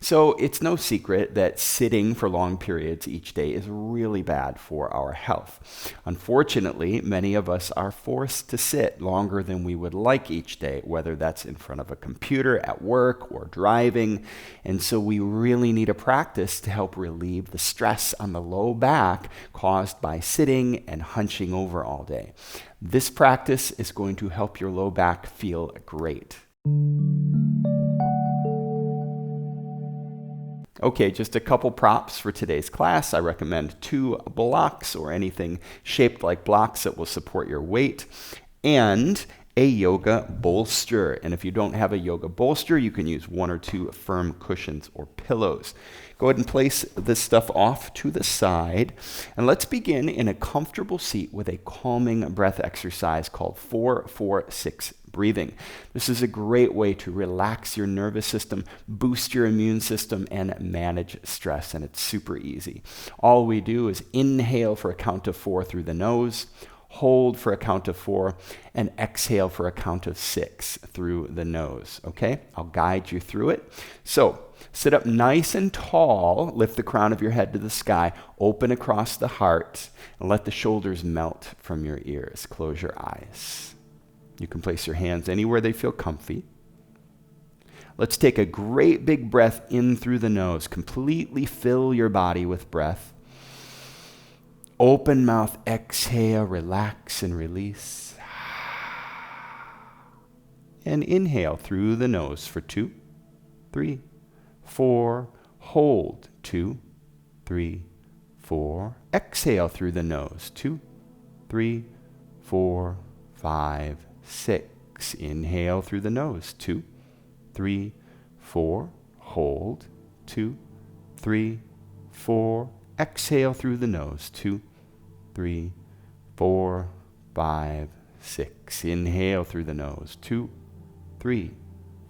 So it's no secret that sitting for long periods each day is really bad for our health. Unfortunately, many of us are forced to sit longer than we would like each day, whether that's in front of a computer, at work, or driving. And so we really need a practice to help relieve the stress on the low back caused by sitting and hunching over all day. This practice is going to help your low back feel great. Okay, just a couple props for today's class. I recommend 2 blocks or anything shaped like blocks that will support your weight, and a yoga bolster. And if you don't have a yoga bolster, you can use 1 or 2 firm cushions or pillows. Go ahead and place this stuff off to the side. And let's begin in a comfortable seat with a calming breath exercise called 4-4-6 breathing. This is a great way to relax your nervous system, boost your immune system, and manage stress. And it's super easy. All we do is inhale for a count of 4 through the nose, hold for a count of 4, and exhale for a count of 6 through the nose. Okay? I'll guide you through it. So, sit up nice and tall, lift the crown of your head to the sky, open across the heart, and let the shoulders melt from your ears. Close your eyes. You can place your hands anywhere they feel comfy. Let's take a great big breath in through the nose. Completely fill your body with breath. Open mouth, exhale, relax and release. And inhale through the nose for 2, 3, 4. Hold 2, 3, 4. Exhale through the nose 2, 3, 4, 5, 6. Inhale through the nose 2, 3, 4. Hold 2, 3, 4. Exhale through the nose 2, 3, 4, 5, 6. Inhale through the nose 2, 3,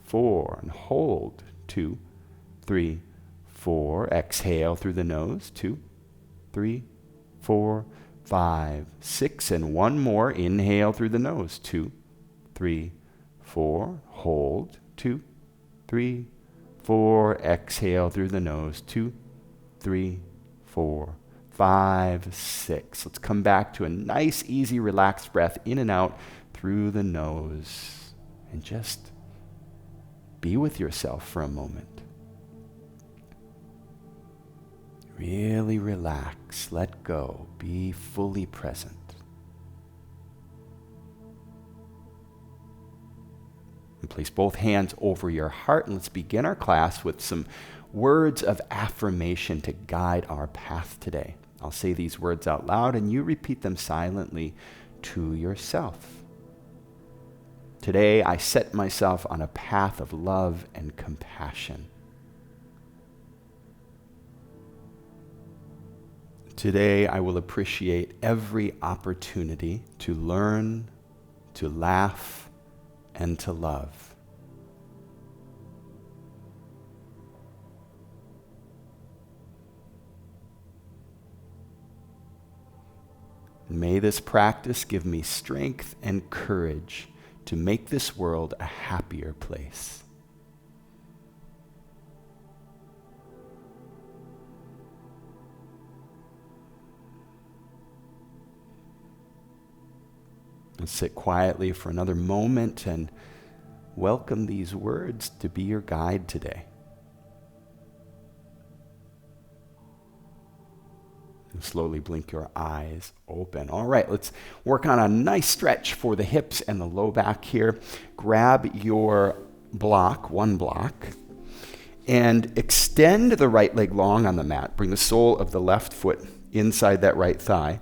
4. And hold 2, 3, 4. Exhale through the nose 2, 3, 4, 5, 6. And one more. Inhale through the nose 2, 3, 4. Hold 2, 3, 4. Exhale through the nose 2, 3, 4, 5, 6. Let's come back to a nice, easy, relaxed breath in and out through the nose. And just be with yourself for a moment. Really relax, let go, be fully present. And place both hands over your heart, and let's begin our class with some words of affirmation to guide our path today. I'll say these words out loud, and you repeat them silently to yourself. Today, I set myself on a path of love and compassion. Today, I will appreciate every opportunity to learn, to laugh, and to love. May this practice give me strength and courage to make this world a happier place. And sit quietly for another moment and welcome these words to be your guide today. And slowly blink your eyes open. All right, let's work on a nice stretch for the hips and the low back here. Grab your block, 1 block, and extend the right leg long on the mat. Bring the sole of the left foot inside that right thigh.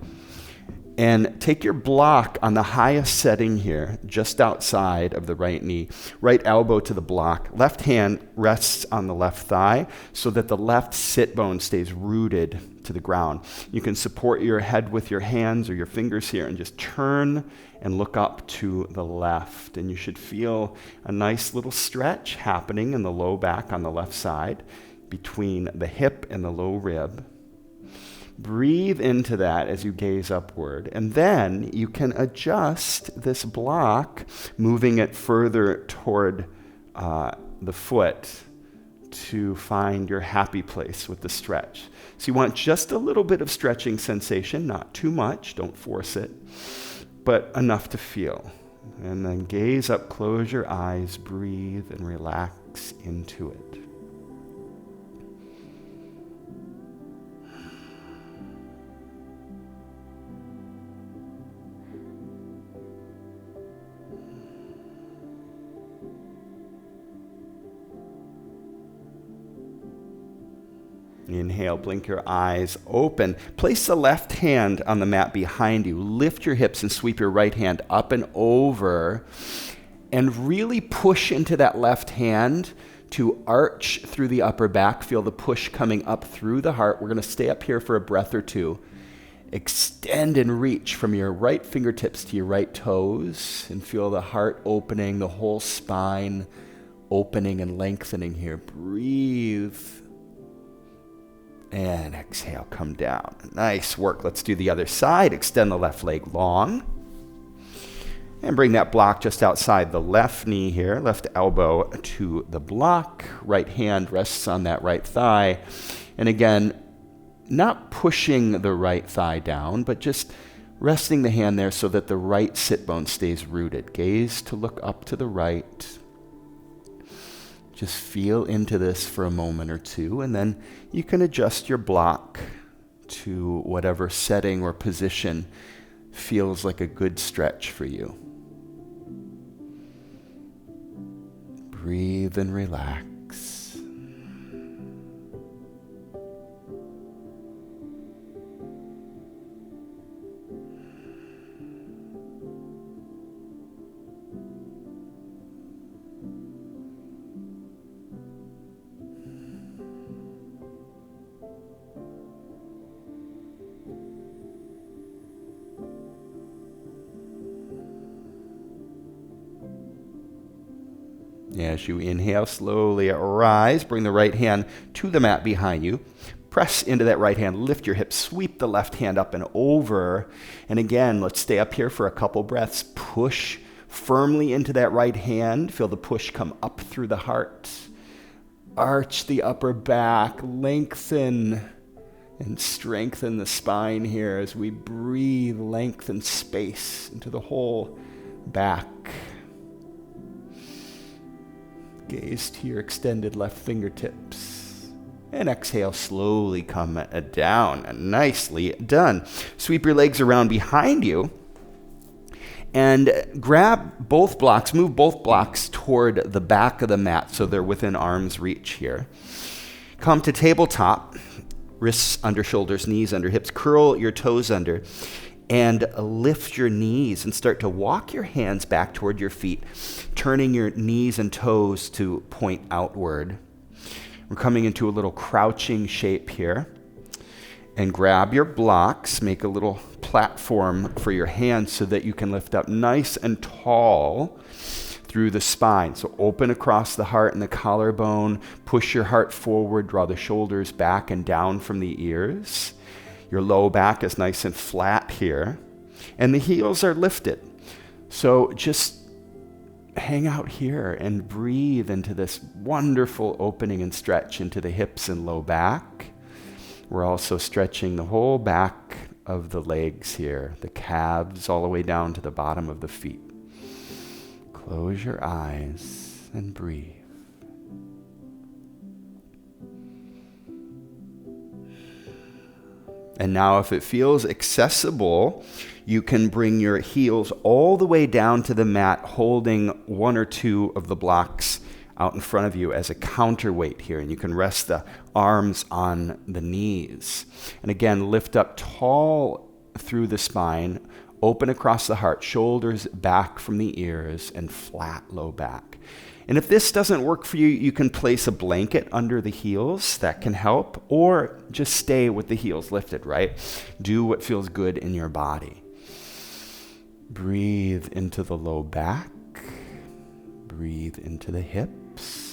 And take your block on the highest setting here, just outside of the right knee. Right elbow to the block. Left hand rests on the left thigh so that the left sit bone stays rooted to the ground. You can support your head with your hands or your fingers here and just turn and look up to the left. And you should feel a nice little stretch happening in the low back on the left side between the hip and the low rib. Breathe into that as you gaze upward, and then you can adjust this block, moving it further toward the foot to find your happy place with the stretch. So you want just a little bit of stretching sensation, not too much, don't force it, but enough to feel. And then gaze up, close your eyes, breathe, and relax into it. Inhale, blink your eyes open. Place the left hand on the mat behind you. Lift your hips and sweep your right hand up and over. And really push into that left hand to arch through the upper back. Feel the push coming up through the heart. We're going to stay up here for a breath or two. Extend and reach from your right fingertips to your right toes. And feel the heart opening, the whole spine opening and lengthening here. Breathe. And exhale, come down. Nice work. Let's do the other side. Extend the left leg long. And bring that block just outside the left knee here. Left elbow to the block. Right hand rests on that right thigh. And again, not pushing the right thigh down, but just resting the hand there so that the right sit bone stays rooted. Gaze to look up to the right. Just feel into this for a moment or two, and then you can adjust your block to whatever setting or position feels like a good stretch for you. Breathe and relax. As you inhale, slowly rise. Bring the right hand to the mat behind you. Press into that right hand. Lift your hips. Sweep the left hand up and over. And again, let's stay up here for a couple breaths. Push firmly into that right hand. Feel the push come up through the heart. Arch the upper back. Lengthen and strengthen the spine here as we breathe length and space into the whole back. Gaze to your extended left fingertips. And exhale, slowly come down. Nicely done. Sweep your legs around behind you. And grab both blocks, move both blocks toward the back of the mat so they're within arm's reach here. Come to tabletop. Wrists under shoulders, knees under hips. Curl your toes under. And lift your knees and start to walk your hands back toward your feet, turning your knees and toes to point outward. We're coming into a little crouching shape here. And grab your blocks, make a little platform for your hands so that you can lift up nice and tall through the spine. So open across the heart and the collarbone, push your heart forward, draw the shoulders back and down from the ears. Your low back is nice and flat here, and the heels are lifted. So just hang out here and breathe into this wonderful opening and stretch into the hips and low back. We're also stretching the whole back of the legs here, the calves all the way down to the bottom of the feet. Close your eyes and breathe. And now if it feels accessible, you can bring your heels all the way down to the mat, holding one or two of the blocks out in front of you as a counterweight here. And you can rest the arms on the knees. And again, lift up tall through the spine, open across the heart, shoulders back from the ears, and flat low back. And if this doesn't work for you, you can place a blanket under the heels. That can help. Or just stay with the heels lifted, right? Do what feels good in your body. Breathe into the low back. Breathe into the hips.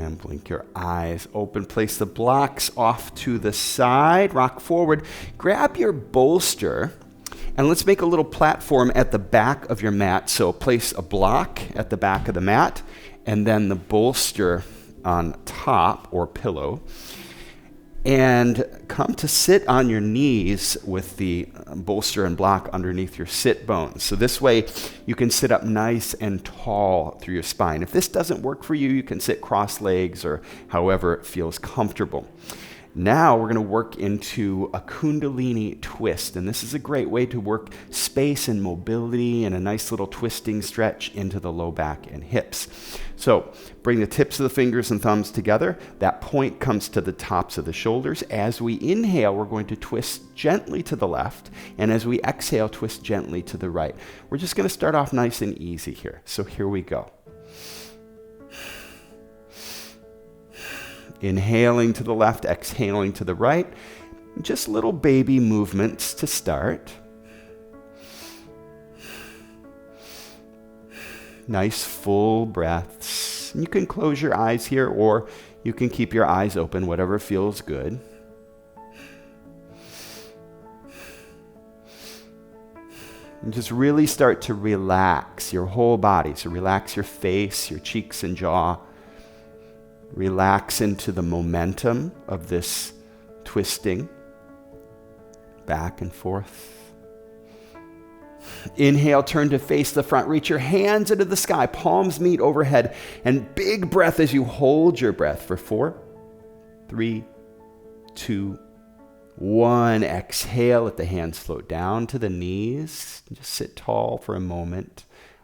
And blink your eyes open. Place the blocks off to the side. Rock forward. Grab your bolster. And let's make a little platform at the back of your mat. So place a block at the back of the mat. And then the bolster on top, or pillow. And come to sit on your knees with the bolster and block underneath your sit bones. So this way you can sit up nice and tall through your spine. If this doesn't work for you, you can sit cross legs or however it feels comfortable. Now we're going to work into a Kundalini twist. And this is a great way to work space and mobility and a nice little twisting stretch into the low back and hips. So bring the tips of the fingers and thumbs together. That point comes to the tops of the shoulders. As we inhale, we're going to twist gently to the left. And as we exhale, twist gently to the right. We're just going to start off nice and easy here. So here we go. Inhaling to the left, exhaling to the right. Just little baby movements to start. Nice full breaths. You can close your eyes here, or you can keep your eyes open, whatever feels good. And just really start to relax your whole body. So relax your face, your cheeks and jaw. Relax into the momentum of this twisting back and forth. Inhale, turn to face the front. Reach your hands into the sky. Palms meet overhead. And big breath as you hold your breath for 4, 3, 2, 1. Exhale. Let the hands float down to the knees. Just sit tall for a moment.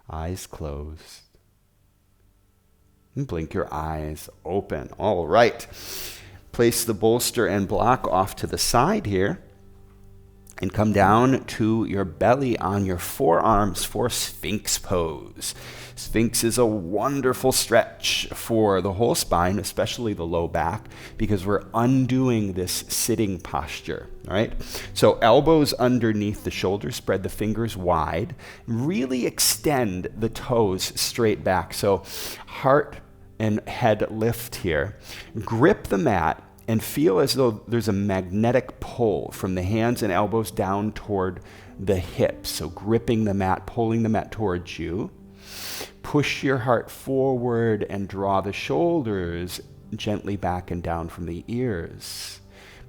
Eyes closed. And blink your eyes open. All right. Place the bolster and block off to the side here. And come down to your belly on your forearms for Sphinx pose. Sphinx is a wonderful stretch for the whole spine, especially the low back, because we're undoing this sitting posture. All right. So elbows underneath the shoulders, spread the fingers wide, really extend the toes straight back. So heart and head lift here. Grip the mat and feel as though there's a magnetic pull from the hands and elbows down toward the hips. So gripping the mat, pulling the mat towards you. Push your heart forward and draw the shoulders gently back and down from the ears.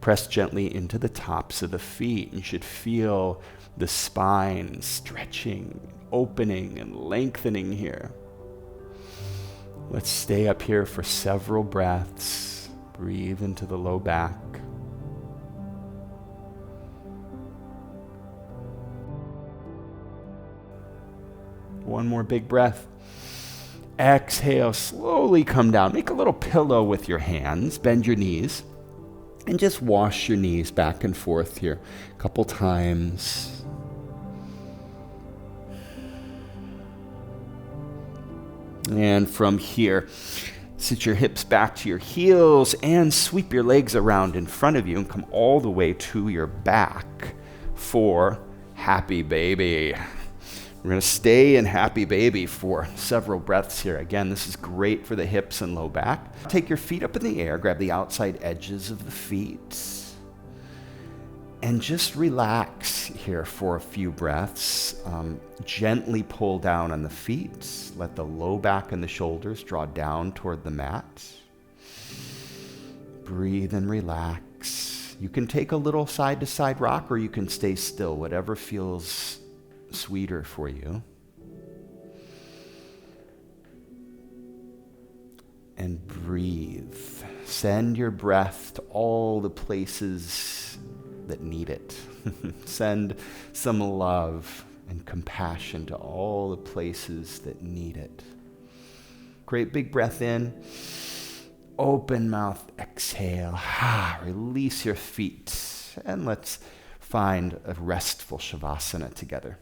Press gently into the tops of the feet. You should feel the spine stretching, opening, and lengthening here. Let's stay up here for several breaths. Breathe into the low back. One more big breath. Exhale, slowly come down. Make a little pillow with your hands. Bend your knees. And just wash your knees back and forth here a couple times. And from here, sit your hips back to your heels and sweep your legs around in front of you and come all the way to your back for Happy Baby. We're going to stay in Happy Baby for several breaths here. Again, this is great for the hips and low back. Take your feet up in the air, grab the outside edges of the feet, and just relax here for a few breaths. Gently pull down on the feet. Let the low back and the shoulders draw down toward the mat. Breathe and relax. You can take a little side-to-side rock, or you can stay still, whatever feels sweeter for you. And breathe. Send your breath to all the places that need it. Send some love and compassion to all the places that need it. Great big breath in. Open mouth, exhale. Release your feet. And let's find a restful shavasana together.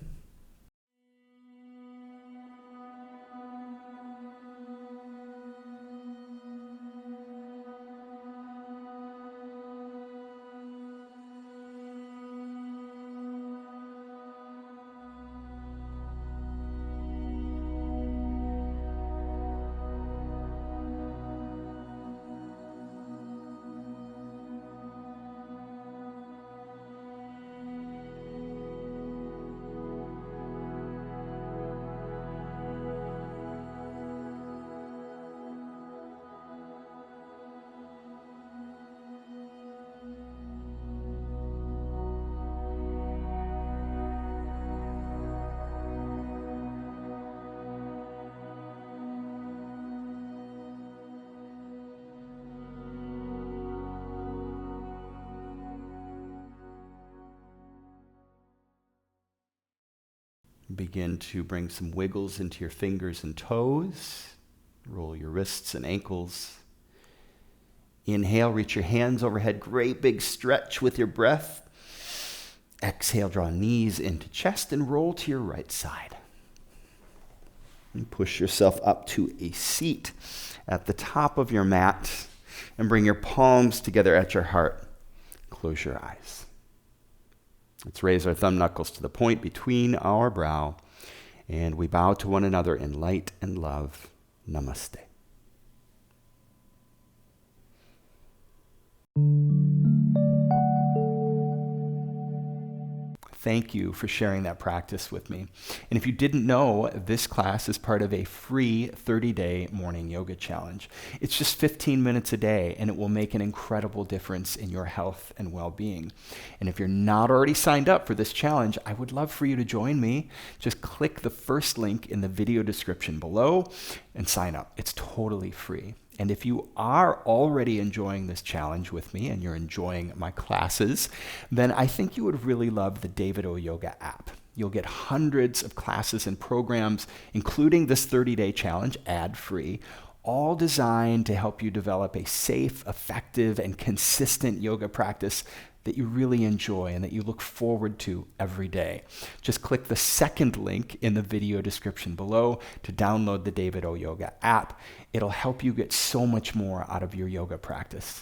begin to bring some wiggles into your fingers and toes. Roll your wrists and ankles. Inhale, reach your hands overhead. Great big stretch with your breath. Exhale, draw knees into chest and roll to your right side. And push yourself up to a seat at the top of your mat and bring your palms together at your heart. Close your eyes. Let's raise our thumb knuckles to the point between our brow, and we bow to one another in light and love. Namaste. Thank you for sharing that practice with me. And if you didn't know, this class is part of a free 30-day morning yoga challenge. It's just 15 minutes a day, and it will make an incredible difference in your health and well-being. And if you're not already signed up for this challenge, I would love for you to join me. Just click the first link in the video description below and sign up. It's totally free. And if you are already enjoying this challenge with me and you're enjoying my classes, then I think you would really love the David O Yoga app. You'll get hundreds of classes and programs, including this 30-day challenge, ad-free, all designed to help you develop a safe, effective, and consistent yoga practice that you really enjoy and that you look forward to every day. Just click the second link in the video description below to download the David O Yoga app. It'll help you get so much more out of your yoga practice.